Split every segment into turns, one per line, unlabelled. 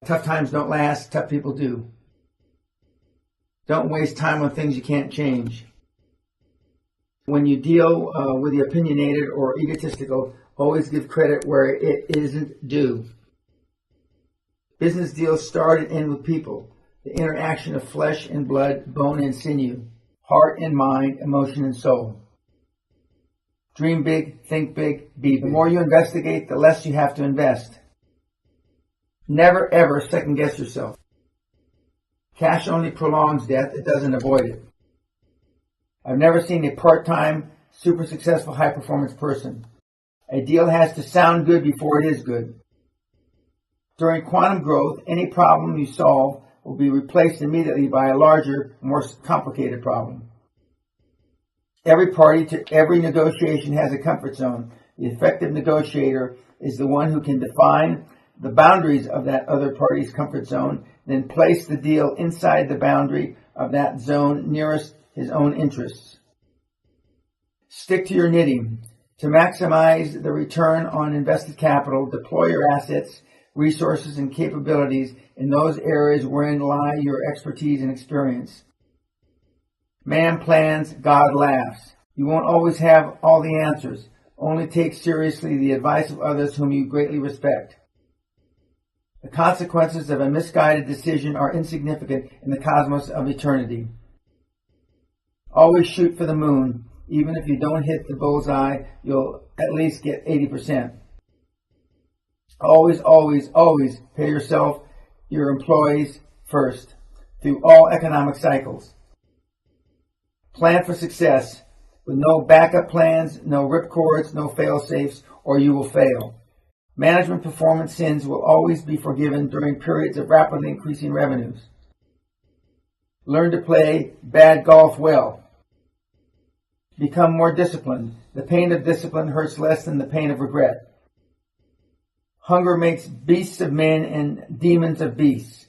Tough times don't last, tough people do. Don't waste time on things you can't change. When you deal with the opinionated or egotistical, always give credit where it isn't due. Business deals start and end with people, the interaction of flesh and blood, bone and sinew, heart and mind, emotion and soul. Dream big, think big, be big. The more you investigate, the less you have to invest. Never ever second guess yourself. Cash only prolongs death, it doesn't avoid it. I've never seen a part-time, super successful, high-performance person. A deal has to sound good before it is good. During quantum growth, any problem you solve will be replaced immediately by a larger, more complicated problem. Every party to every negotiation has a comfort zone. The effective negotiator is the one who can define the boundaries of that other party's comfort zone, then place the deal inside the boundary of that zone nearest his own interests. Stick to your knitting. To maximize the return on invested capital, deploy your assets, resources, and capabilities in those areas wherein lie your expertise and experience. Man plans, God laughs. You won't always have all the answers. Only take seriously the advice of others whom you greatly respect. The consequences of a misguided decision are insignificant in the cosmos of eternity. Always shoot for the moon. Even if you don't hit the bullseye, you'll at least get 80%. Always, always, always pay yourself, your employees first, through all economic cycles. Plan for success, with no backup plans, no ripcords, no fail-safes, or you will fail. Management performance sins will always be forgiven during periods of rapidly increasing revenues. Learn to play bad golf well. Become more disciplined. The pain of discipline hurts less than the pain of regret. Hunger makes beasts of men and demons of beasts.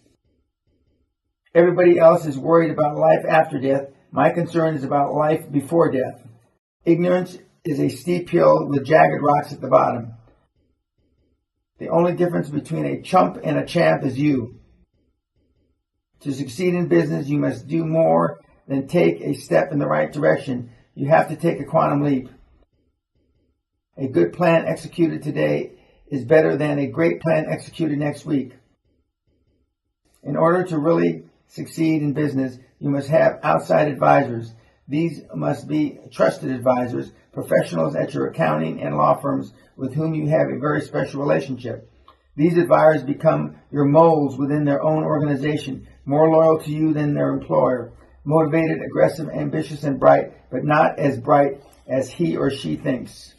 Everybody else is worried about life after death. My concern is about life before death. Ignorance is a steep hill with jagged rocks at the bottom. The only difference between a chump and a champ is you. To succeed in business, you must do more than take a step in the right direction. You have to take a quantum leap. A good plan executed today is better than a great plan executed next week. In order to really succeed in business, you must have outside advisors. These must be trusted advisors, professionals at your accounting and law firms with whom you have a very special relationship. These advisors become your moles within their own organization, more loyal to you than their employer, motivated, aggressive, ambitious, and bright, but not as bright as he or she thinks.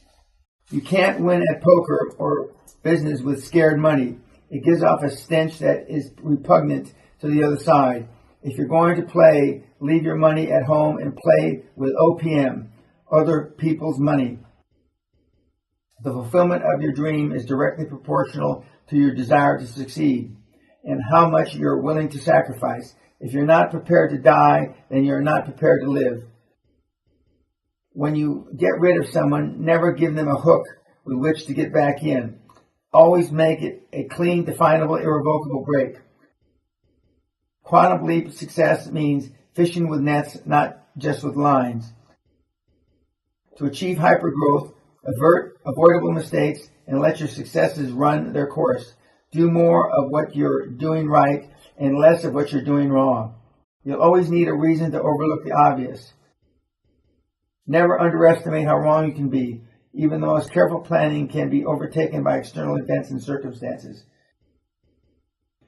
You can't win at poker or business with scared money. It gives off a stench that is repugnant to the other side. If you're going to play, leave your money at home and play with OPM, other people's money. The fulfillment of your dream is directly proportional to your desire to succeed and how much you're willing to sacrifice. If you're not prepared to die, then you're not prepared to live. When you get rid of someone, never give them a hook with which to get back in. Always make it a clean, definable, irrevocable break. Quantum leap success means fishing with nets, not just with lines. To achieve hypergrowth, avert avoidable mistakes and let your successes run their course. Do more of what you're doing right and less of what you're doing wrong. You'll always need a reason to overlook the obvious. Never underestimate how wrong you can be, even though careful planning can be overtaken by external events and circumstances.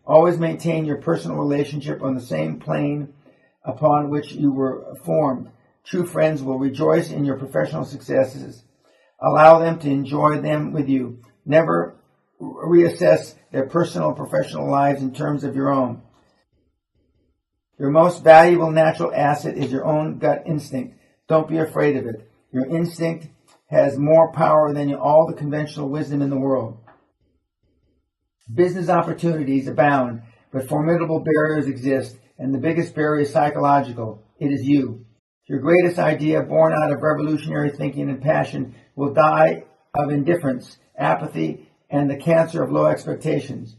Always maintain your personal relationship on the same plane upon which you were formed. True friends will rejoice in your professional successes. Allow them to enjoy them with you. Never reassess their personal and professional lives in terms of your own. Your most valuable natural asset is your own gut instinct. Don't be afraid of it. Your instinct has more power than all the conventional wisdom in the world. Business opportunities abound, but formidable barriers exist, and the biggest barrier is psychological. It is you. Your greatest idea, born out of revolutionary thinking and passion, will die of indifference, apathy, and the cancer of low expectations.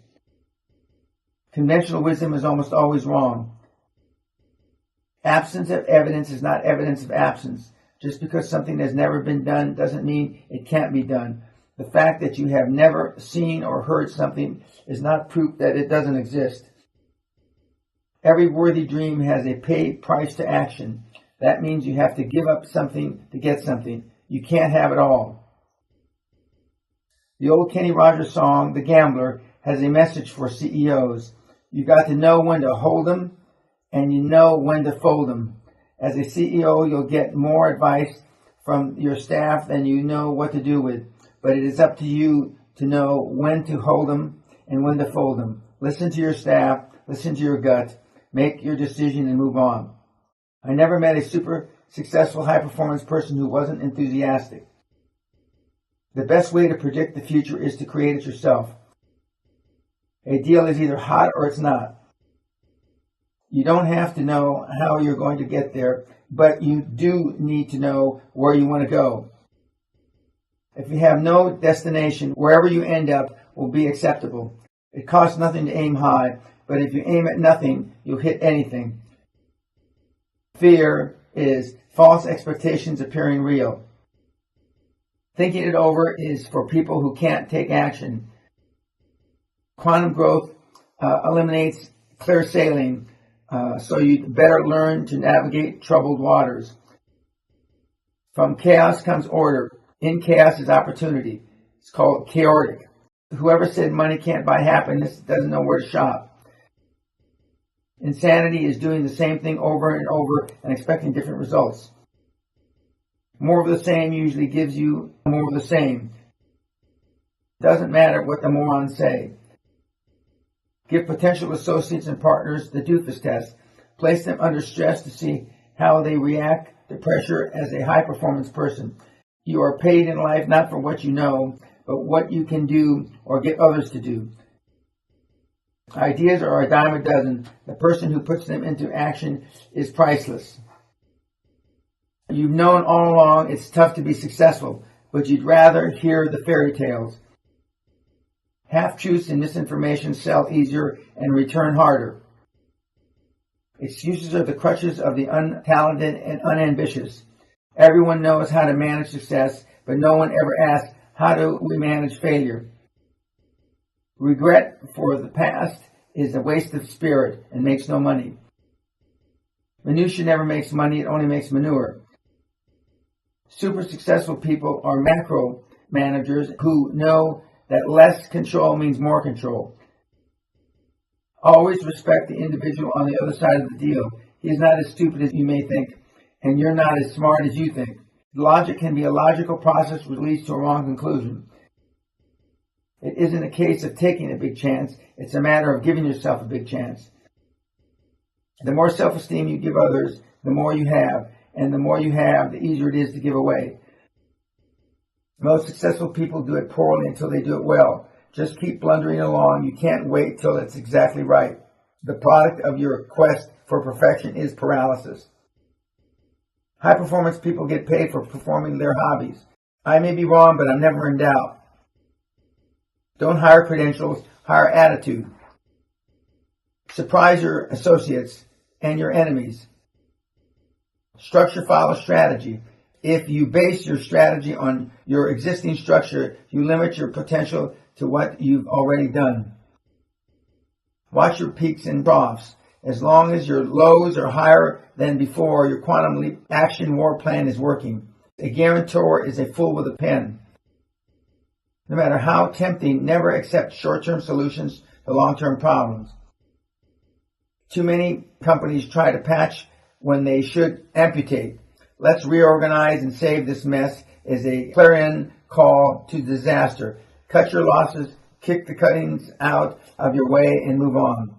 Conventional wisdom is almost always wrong. Absence of evidence is not evidence of absence. Just because something has never been done doesn't mean it can't be done. The fact that you have never seen or heard something is not proof that it doesn't exist. Every worthy dream has a paid price to action. That means you have to give up something to get something. You can't have it all. The old Kenny Rogers song, The Gambler, has a message for CEOs. You got to know when to hold them, and you know when to fold them. As a CEO, you'll get more advice from your staff than you know what to do with. But it is up to you to know when to hold them and when to fold them. Listen to your staff, listen to your gut, make your decision and move on. I never met a super successful high-performance person who wasn't enthusiastic. The best way to predict the future is to create it yourself. A deal is either hot or it's not. You don't have to know how you're going to get there, but you do need to know where you want to go. If you have no destination, wherever you end up will be acceptable. It costs nothing to aim high, but if you aim at nothing, you'll hit anything. Fear is false expectations appearing real. Thinking it over is for people who can't take action. Quantum growth eliminates clear sailing, so you better learn to navigate troubled waters. From chaos comes order. In chaos is opportunity. It's called chaotic. Whoever said money can't buy happiness doesn't know where to shop. Insanity is doing the same thing over and over and expecting different results. More of the same usually gives you more of the same. It doesn't matter what the morons say. Give potential associates and partners the doofus test. Place them under stress to see how they react to pressure as a high-performance person. You are paid in life not for what you know, but what you can do or get others to do. Ideas are a dime a dozen. The person who puts them into action is priceless. You've known all along it's tough to be successful, but you'd rather hear the fairy tales. Half-truths and misinformation sell easier and return harder. Excuses are the crutches of the untalented and unambitious. Everyone knows how to manage success, but no one ever asks, how do we manage failure? Regret for the past is a waste of spirit and makes no money. Minutia never makes money, it only makes manure. Super successful people are macro managers who know that less control means more control. Always respect the individual on the other side of the deal. He is not as stupid as you may think, and you're not as smart as you think. Logic can be a logical process which leads to a wrong conclusion. It isn't a case of taking a big chance, it's a matter of giving yourself a big chance. The more self-esteem you give others, the more you have, and the more you have, the easier it is to give away. Most successful people do it poorly until they do it well. Just keep blundering along. You can't wait till it's exactly right. The product of your quest for perfection is paralysis. High-performance people get paid for performing their hobbies. I may be wrong, but I'm never in doubt. Don't hire credentials, hire attitude. Surprise your associates and your enemies. Structure follows strategy. If you base your strategy on your existing structure, you limit your potential to what you've already done. Watch your peaks and troughs. As long as your lows are higher than before, your quantum leap action war plan is working. A guarantor is a fool with a pen. No matter how tempting, never accept short-term solutions to long-term problems. Too many companies try to patch when they should amputate. Let's reorganize and save this mess is a clarion call to disaster. Cut your losses, kick the cuttings out of your way, and move on.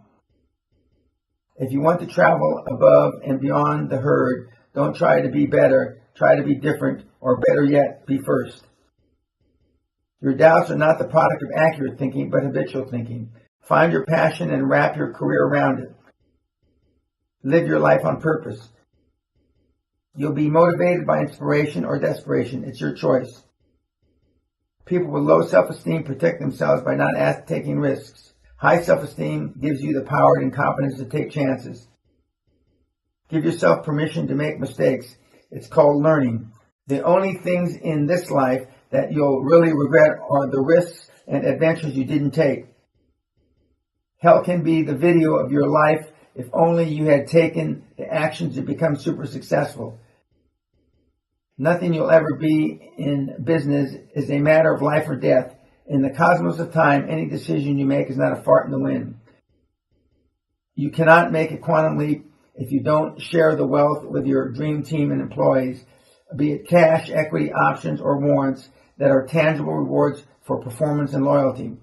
If you want to travel above and beyond the herd, don't try to be better, try to be different, or better yet, be first. Your doubts are not the product of accurate thinking, but habitual thinking. Find your passion and wrap your career around it. Live your life on purpose. You'll be motivated by inspiration or desperation. It's your choice. People with low self-esteem protect themselves by not taking risks. High self-esteem gives you the power and confidence to take chances. Give yourself permission to make mistakes. It's called learning. The only things in this life that you'll really regret are the risks and adventures you didn't take. Hell can be the video of your life if only you had taken the actions to become super successful. Nothing you'll ever be in business is a matter of life or death. In the cosmos of time, any decision you make is not a fart in the wind. You cannot make a quantum leap if you don't share the wealth with your dream team and employees, be it cash, equity, options, or warrants that are tangible rewards for performance and loyalty.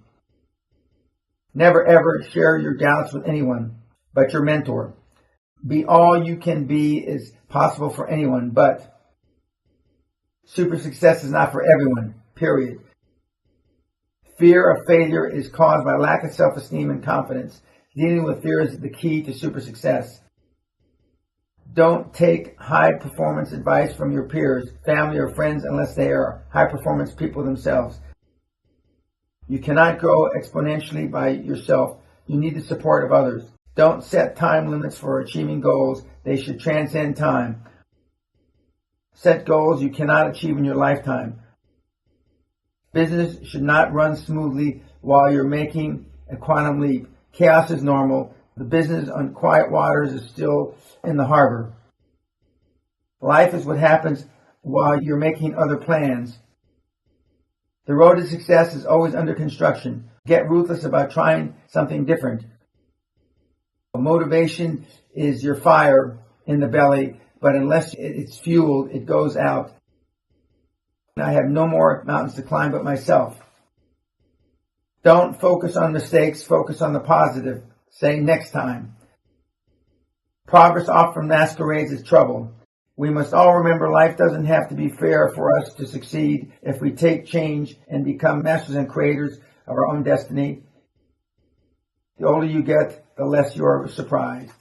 Never ever share your doubts with anyone but your mentor. Be all you can be is possible for anyone, but super success is not for everyone, period. Fear of failure is caused by lack of self-esteem and confidence. Dealing with fear is the key to super success. Don't take high-performance advice from your peers, family, or friends unless they are high-performance people themselves. You cannot grow exponentially by yourself. You need the support of others. Don't set time limits for achieving goals. They should transcend time. Set goals you cannot achieve in your lifetime. Business should not run smoothly while you're making a quantum leap. Chaos is normal. The business on quiet waters is still in the harbor. Life is what happens while you're making other plans. The road to success is always under construction. Get ruthless about trying something different. Motivation is your fire in the belly, but unless it's fueled, it goes out. I have no more mountains to climb but myself. Don't focus on mistakes, focus on the positive. Say next time. Progress often masquerades as trouble. We must all remember life doesn't have to be fair for us to succeed if we take change and become masters and creators of our own destiny. The older you get, the less you're surprised.